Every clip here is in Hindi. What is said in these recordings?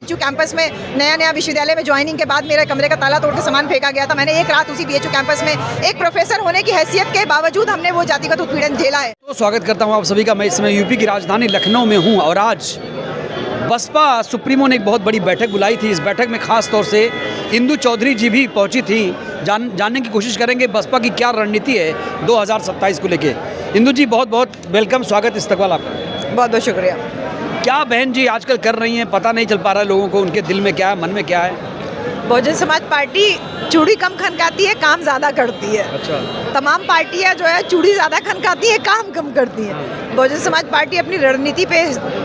बीएचयू कैंपस में नया विश्वविद्यालय में ज्वाइनिंग के बाद मेरे कमरे का ताला तोड़ के सामान फेंका गया था। मैंने एक रात उसी बीएचयू कैंपस में एक प्रोफेसर होने की हैसियत के बावजूद हमने वो जातिगत उत्पीड़न झेला है। तो स्वागत करता हूं आप सभी का। मैं इस समय यूपी की राजधानी लखनऊ में हूं और आज बसपा सुप्रीमो ने एक बहुत बड़ी बैठक बुलाई थी। इस बैठक में खास तौर से इंदु चौधरी जी भी पहुंची थी। जानने की कोशिश करेंगे बसपा की क्या रणनीति है 2027 को लेके। इंदु जी बहुत बहुत वेलकम, स्वागत, इस्तकबाल आपका। बहुत बहुत शुक्रिया। क्या बहन जी आजकल कर रही हैं, पता नहीं चल पा रहा है लोगों को, उनके दिल में क्या है, मन में क्या है? बहुजन समाज पार्टी चूड़ी कम खनकाती है, काम ज़्यादा करती है। अच्छा। तमाम पार्टियां जो है चूड़ी ज़्यादा खनकाती है, काम कम करती है। बहुजन समाज पार्टी अपनी रणनीति पे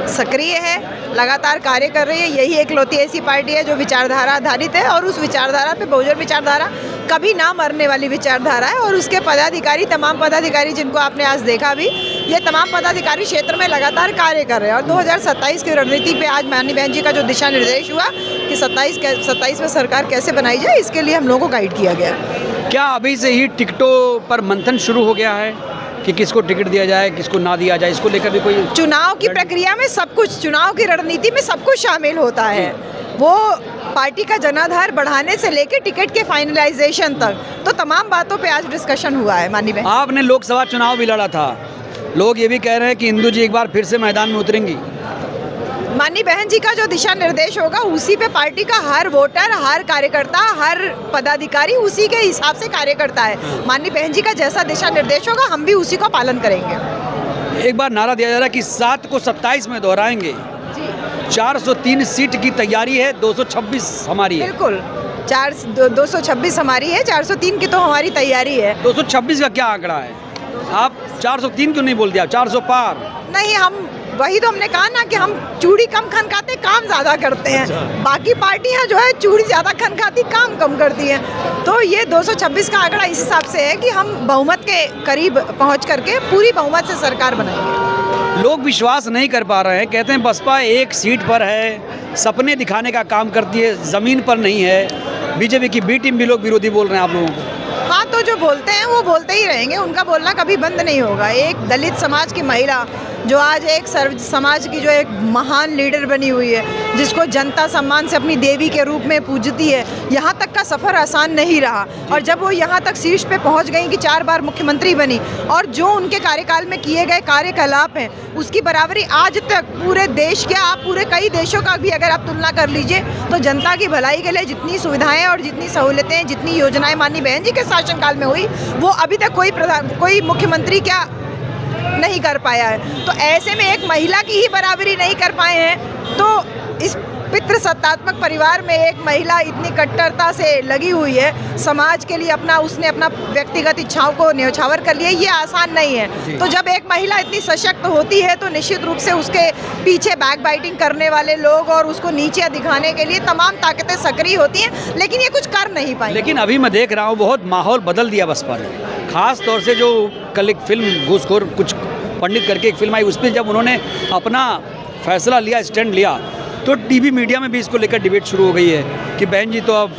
सक्रिय है, लगातार कार्य कर रही है। यही एकलौती ऐसी पार्टी है जो विचारधारा आधारित है और उस विचारधारा पे बहुजन विचारधारा कभी ना मरने वाली विचारधारा है। और उसके पदाधिकारी, तमाम पदाधिकारी जिनको आपने आज देखा भी, ये तमाम पदाधिकारी क्षेत्र में लगातार कार्य कर रहे हैं। और 2027 की रणनीति पे आज माननीय बहन जी का जो दिशा निर्देश हुआ कि 27 में सरकार कैसे बनाई जाए, इसके लिए हम लोगों को गाइड किया गया। क्या अभी से ही टिकटों पर मंथन शुरू हो गया है कि किसको टिकट दिया जाए, किसको ना दिया जाए? इसको लेकर भी कोई चुनाव की प्रक्रिया में सब कुछ, चुनाव की रणनीति में सब कुछ शामिल होता है। वो पार्टी का जनाधार बढ़ाने से लेकर टिकट के फाइनलाइजेशन तक, तो तमाम बातों पे आज डिस्कशन हुआ है। माननीय बहन, आपने लोकसभा चुनाव भी लड़ा था, लोग ये भी कह रहे हैं कि इंदु जी एक बार फिर से मैदान में उतरेंगी। माननीय बहन जी का जो दिशा निर्देश होगा उसी पे पार्टी का हर वोटर, हर कार्यकर्ता, हर पदाधिकारी उसी के हिसाब से कार्य करता है। माननीय बहन जी का जैसा दिशा निर्देश होगा हम भी उसी का पालन करेंगे। एक बार नारा दिया जा रहा है कि 7 को 27 में दोहराएंगे। 403 सीट की तैयारी है, 226 हमारी है। बिल्कुल, 226 हमारी है, 403 की तो हमारी तैयारी है। 226 का क्या आंकड़ा है? आप 403 क्यों नहीं बोलते? आप 400 पार? नहीं, हम वही तो हमने कहा ना कि हम चूड़ी कम खनकाते, काम ज़्यादा करते हैं। बाकी पार्टियां जो है चूड़ी ज़्यादा खनकाती, काम कम करती हैं। तो ये 226 का आंकड़ा इस हिसाब से है कि हम बहुमत के करीब पहुंच करके पूरी बहुमत से सरकार बनाएंगे। लोग विश्वास नहीं कर पा रहे हैं, कहते हैं बसपा एक सीट पर है, सपने दिखाने का काम करती है, ज़मीन पर नहीं है। बीजेपी की बी टीम भी लोग विरोधी बोल रहे हैं आप लोगों को। हाँ, तो जो बोलते हैं वो बोलते ही रहेंगे, उनका बोलना कभी बंद नहीं होगा। एक दलित समाज की महिला जो आज एक सर्व समाज की जो एक महान लीडर बनी हुई है, जिसको जनता सम्मान से अपनी देवी के रूप में पूजती है, यहाँ तक का सफ़र आसान नहीं रहा। और जब वो यहाँ तक शीर्ष पे पहुँच गई कि 4 बार मुख्यमंत्री बनी, और जो उनके कार्यकाल में किए गए कार्यकलाप हैं उसकी बराबरी आज तक पूरे देश के, आप पूरे कई देशों का भी अगर आप तुलना कर लीजिए, तो जनता की भलाई के लिए जितनी सुविधाएँ और जितनी सहूलतें, जितनी योजनाएँ माननीय बहन जी के शासनकाल में हुई, वो अभी तक कोई मुख्यमंत्री क्या नहीं कर पाया है। तो ऐसे में एक महिला की ही बराबरी नहीं कर पाए हैं, तो इस पितृ सत्तात्मक परिवार में एक महिला इतनी कट्टरता से लगी हुई है समाज के लिए, उसने अपना व्यक्तिगत इच्छाओं को न्यौछावर कर लिया, ये आसान नहीं है। तो जब एक महिला इतनी सशक्त होती है तो निश्चित रूप से उसके पीछे बैक बाइटिंग करने वाले लोग और उसको नीचे दिखाने के लिए तमाम ताकतें सक्रिय होती हैं, लेकिन ये कुछ कर नहीं पाई। लेकिन अभी मैं देख रहा हूँ बहुत माहौल बदल दिया बसपा ने। खास तौर से जो कल एक फिल्म घूसखोर कुछ पंडित करके एक फिल्म आई, उस पर जब उन्होंने अपना फैसला लिया, स्टैंड लिया, तो टीवी मीडिया में भी इसको लेकर डिबेट शुरू हो गई है कि बहन जी तो अब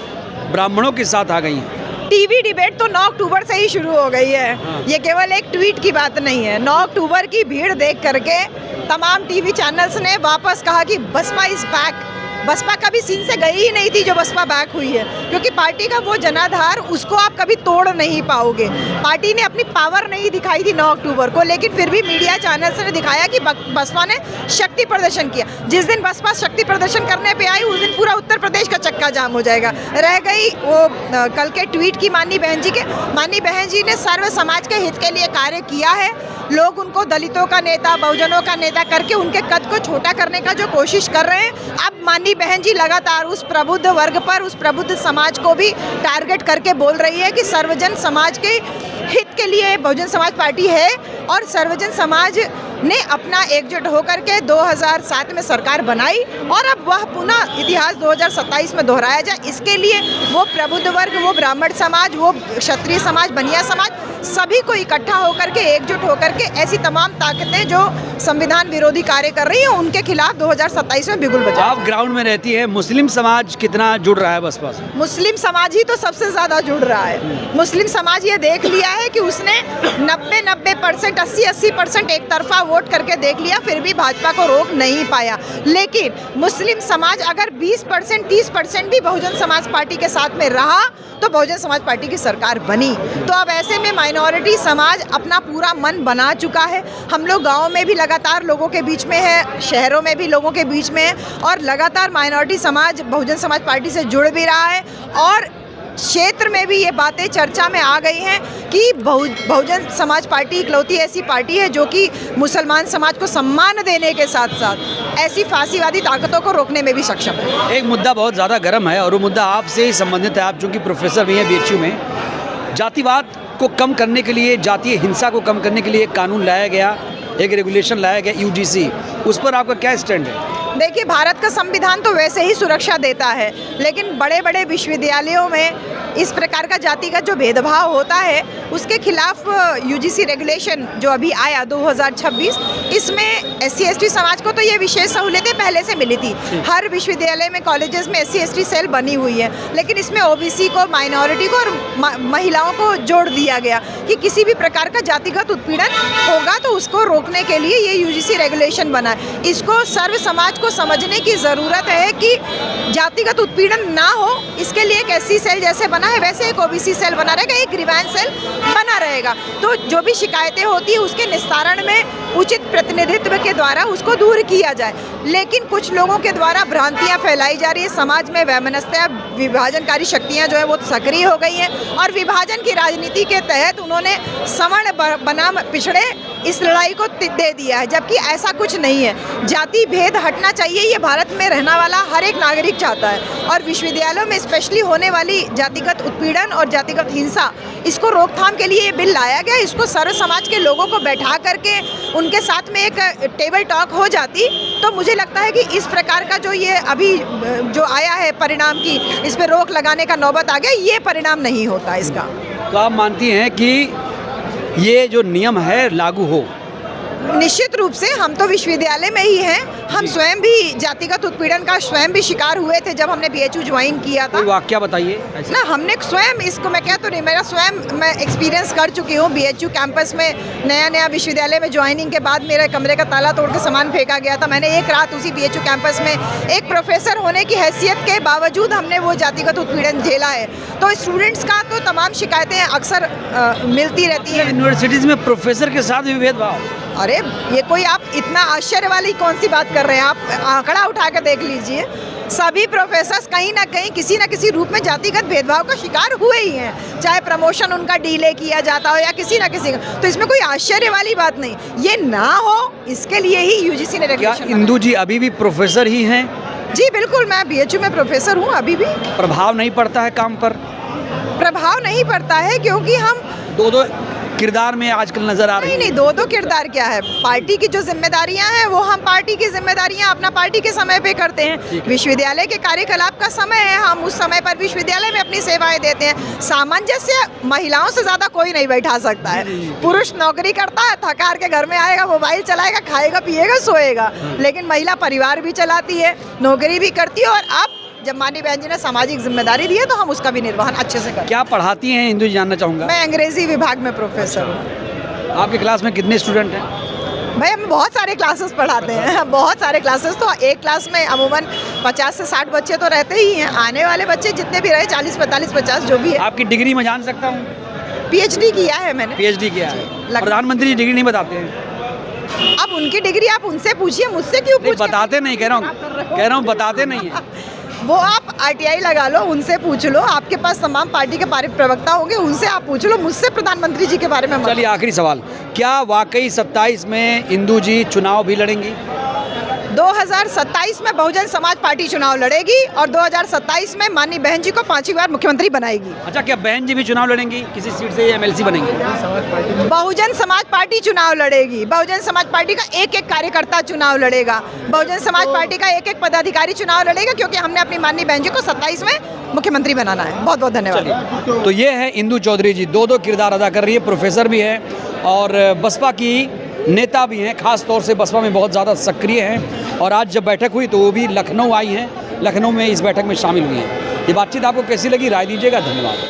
ब्राह्मणों के साथ आ गई हैं। टीवी डिबेट तो 9 अक्टूबर से ही शुरू हो गई है। हाँ। ये केवल एक ट्वीट की बात नहीं है। 9 अक्टूबर की भीड़ देख करके तमाम टीवी चैनल्स ने वापस कहा कि बसपा इज बैक। बसपा कभी सीन से गई ही नहीं थी जो बसपा बैक हुई है, क्योंकि पार्टी का वो जनाधार उसको आप कभी तोड़ नहीं पाओगे। पार्टी ने अपनी पावर नहीं दिखाई थी 9 अक्टूबर को, लेकिन फिर भी मीडिया चैनल्स ने दिखाया कि बसपा ने शक्ति प्रदर्शन किया। जिस दिन बसपा शक्ति प्रदर्शन करने पे आई उस दिन पूरा उत्तर प्रदेश का चक्का जाम हो जाएगा। रह गई वो कल के ट्वीट की माननीय बहन जी के। माननीय बहन जी ने सर्व समाज के हित के लिए कार्य किया है। लोग उनको दलितों का नेता, बहुजनों का नेता करके उनके कद को छोटा करने का जो कोशिश कर रहे हैं, अब माननीय बहन जी लगातार उस प्रबुद्ध वर्ग पर, उस प्रबुद्ध समाज को भी टारगेट करके बोल रही है कि सर्वजन समाज के हित के लिए बहुजन समाज पार्टी है। और सर्वजन समाज ने अपना एकजुट होकर के 2007 में सरकार बनाई और अब वह पुनः इतिहास 2027 में दोहराया जाए, इसके लिए वो प्रबुद्ध वर्ग, वो ब्राह्मण समाज, वो क्षत्रिय समाज, बनिया समाज, सभी को इकट्ठा होकर के, एकजुट होकर के ऐसी तमाम ताकतें जो संविधान विरोधी कार्य कर रही हैं उनके खिलाफ 2027 में बिगुल बजाएं। आप ग्राउंड में रहती है, मुस्लिम समाज कितना जुड़ रहा है बसपा से? मुस्लिम समाज ही तो सबसे ज़्यादा जुड़ रहा है। मुस्लिम समाज ये देख लिया है कि उसने 90% 80% एक तरफा वोट करके देख लिया, फिर भी भाजपा को रोक नहीं पाया। लेकिन मुस्लिम समाज अगर 20% 30% भी बहुजन समाज पार्टी के साथ में रहा तो बहुजन समाज पार्टी की सरकार बनी। तो अब ऐसे में माइनॉरिटी समाज अपना पूरा मन बना चुका है। हम लोग गाँव में भी लगातार लोगों के बीच में है, शहरों में भी लोगों के बीच में है, और लगातार माइनॉरिटी समाज बहुजन समाज पार्टी से जुड़ भी रहा है। और क्षेत्र में भी ये बातें चर्चा में आ गई हैं कि बहुजन समाज पार्टी इकलौती ऐसी पार्टी है जो कि मुसलमान समाज को सम्मान देने के साथ साथ ऐसी फांसीवादी ताकतों को रोकने में भी सक्षम है। एक मुद्दा बहुत ज़्यादा गर्म है और वो मुद्दा आपसे ही संबंधित है। आप चूँकि प्रोफेसर भी हैं BHU में, जातिवाद को कम करने के लिए, जातीय हिंसा को कम करने के लिए एक कानून लाया गया, एक रेगुलेशन लाया गया UGC, उस पर आपका क्या स्टैंड है? देखिए, भारत का संविधान तो वैसे ही सुरक्षा देता है, लेकिन बड़े बड़े विश्वविद्यालयों में इस प्रकार का जातिगत जो भेदभाव होता है उसके खिलाफ UGC रेगुलेशन जो अभी आया 2026, इसमें SC/ST समाज को तो ये विशेष सहूलियतें पहले से मिली थी। हर विश्वविद्यालय में, कॉलेजेस में SC/ST सेल बनी हुई है, लेकिन इसमें OBC को, माइनॉरिटी को और महिलाओं को जोड़ दिया गया कि किसी भी प्रकार का जातिगत उत्पीड़न होगा तो उसको रोकने के लिए ये UGC रेगुलेशन बना है। इसको सर्व समाज को समझने की ज़रूरत है कि जातिगत उत्पीड़न ना हो, इसके लिए एक SC सेल जैसे बना है वैसे एक OBC सेल बना रहेगा, एक ग्रीवेंस सेल बना रहेगा। तो जो भी शिकायतें होती है उसके निस्तारण में उचित प्रतिनिधित्व के द्वारा उसको दूर किया जाए। लेकिन कुछ लोगों के द्वारा भ्रांतियां फैलाई जा रही है, समाज में वैमनस्यता, विभाजनकारी शक्तियां जो है वो सक्रिय हो गई हैं और विभाजन की राजनीति के तहत उन्होंने सवर्ण बनाम पिछड़े इस लड़ाई को दे दिया है, जबकि ऐसा कुछ नहीं है। जाति भेद हटना चाहिए, ये भारत में रहने वाला हर एक नागरिक चाहता है। और विश्वविद्यालयों में स्पेशली होने वाली जातिगत उत्पीड़न और जातिगत हिंसा, इसको रोकथाम के लिए ये बिल लाया गया। इसको सर्व समाज के लोगों को बैठा करके उनके साथ में एक टेबल टॉक हो जाती तो मुझे लगता है कि इस प्रकार का जो ये अभी जो आया है परिणाम की इस पर रोक लगाने का नौबत आ गया, ये परिणाम नहीं होता इसका। तो आप मानती हैं कि ये जो नियम है लागू हो? निश्चित रूप से हम तो विश्वविद्यालय में ही हैं, हम स्वयं भी जातिगत उत्पीड़न का स्वयं भी शिकार हुए थे जब हमने BHU ज्वाइन किया था। कोई वाकया बताइए ना, हमने स्वयं इसको, मैं कह तो नहीं, मेरा स्वयं मैं एक्सपीरियंस कर चुकी हूँ। BHU कैंपस में नया विश्वविद्यालय में ज्वाइनिंग के बाद मेरे कमरे का ताला तोड़ के सामान फेंका गया था। मैंने एक रात उसी BHU कैंपस में एक प्रोफेसर होने की हैसियत के बावजूद हमने वो जातिगत उत्पीड़न झेला है। तो स्टूडेंट्स का तो तमाम शिकायतें अक्सर मिलती रहती हैं। यूनिवर्सिटीज़ में प्रोफेसर के साथ भी भेदभाव? अरे ये कोई, आप इतना आश्चर्य वाली कौन सी बात कर रहे हैं? आप आंकड़ा उठा कर देख लीजिए, सभी प्रोफेसर्स कहीं ना कहीं किसी न किसी रूप में जातिगत भेदभाव का शिकार हुए ही हैं, चाहे प्रमोशन उनका डिले किया जाता हो या किसी न किसी का। तो इसमें कोई आश्चर्य वाली बात नहीं, ये ना हो इसके लिए ही UGC ने रेगुलेशन। क्या इंदू जी अभी भी प्रोफेसर ही हैं? जी बिल्कुल, मैं BHU में प्रोफेसर हूँ अभी भी। प्रभाव नहीं पड़ता है काम पर? प्रभाव नहीं पड़ता है क्योंकि हम दो किरदार में आजकल नजर आ रही है। नहीं, दो किरदार क्या है, पार्टी की जो जिम्मेदारियां हैं वो हम पार्टी की जिम्मेदारियां अपना पार्टी के समय पे करते हैं। विश्वविद्यालय के कार्यकलाप का समय है, हम उस समय पर विश्वविद्यालय में अपनी सेवाएं देते हैं। सामंजस्य महिलाओं से ज्यादा कोई नहीं बैठा सकता है। पुरुष नौकरी करता है, थकार के घर में आएगा, मोबाइल चलाएगा, खाएगा पिएगा सोएगा, लेकिन महिला परिवार भी चलाती है, नौकरी भी करती है। और अब जब माननीय बहन जी ने सामाजिक जिम्मेदारी दी है तो हम उसका भी निर्वहन अच्छे से करें। क्या पढ़ाती हैं इंदू जी, जानना चाहूँगा? मैं अंग्रेजी विभाग में प्रोफेसर हूँ। आपकी क्लास में कितने स्टूडेंट हैं? भाई हम बहुत सारे क्लासेस पढ़ाते हैं, बहुत सारे क्लासेस। तो एक क्लास में अमूमन 50 से 60 बच्चे तो रहते ही हैं। आने वाले बच्चे जितने भी रहे, 40, 45, 50 जो भी है। आपकी डिग्री में जान सकता हूँ? PhD किया है मैंने। PhD किया है। प्रधानमंत्री जी डिग्री नहीं बताते हैं? अब उनकी डिग्री आप उनसे पूछिए, मुझसे क्यों पूछ? बताते नहीं, कह रहा हूँ बताते नहीं है। वो आप RTI लगा लो, उनसे पूछ लो, आपके पास तमाम पार्टी के प्रवक्ता होंगे, उनसे आप पूछ लो, मुझसे प्रधानमंत्री जी के बारे में। चलिए आखिरी सवाल, क्या वाकई 27 में इंदू जी चुनाव भी लड़ेंगी? 2027 में बहुजन समाज पार्टी चुनाव लड़ेगी और 2027 में माननीय बहन जी को 5वीं बार मुख्यमंत्री बनाएगी। अच्छा, क्या बहन जी भी चुनाव लड़ेंगी? किसी सीट से MLC बनेंगी? बहुजन समाज पार्टी चुनाव लड़ेगी। बहुजन समाज पार्टी का एक कार्यकर्ता चुनाव लड़ेगा। बहुजन समाज पार्टी का एक पदाधिकारी चुनाव लड़ेगा, क्योंकि हमने अपनी माननीय बहन जी को 27 में मुख्यमंत्री बनाना है। बहुत बहुत धन्यवाद। तो ये है इंदू चौधरी जी, दो किरदार अदा कर रही है, प्रोफेसर भी है और बसपा की नेता भी हैं, खास तौर से बसपा में बहुत ज़्यादा सक्रिय हैं। और आज जब बैठक हुई तो वो भी लखनऊ आई हैं, लखनऊ में इस बैठक में शामिल हुई हैं। ये बातचीत आपको कैसी लगी, राय दीजिएगा। धन्यवाद।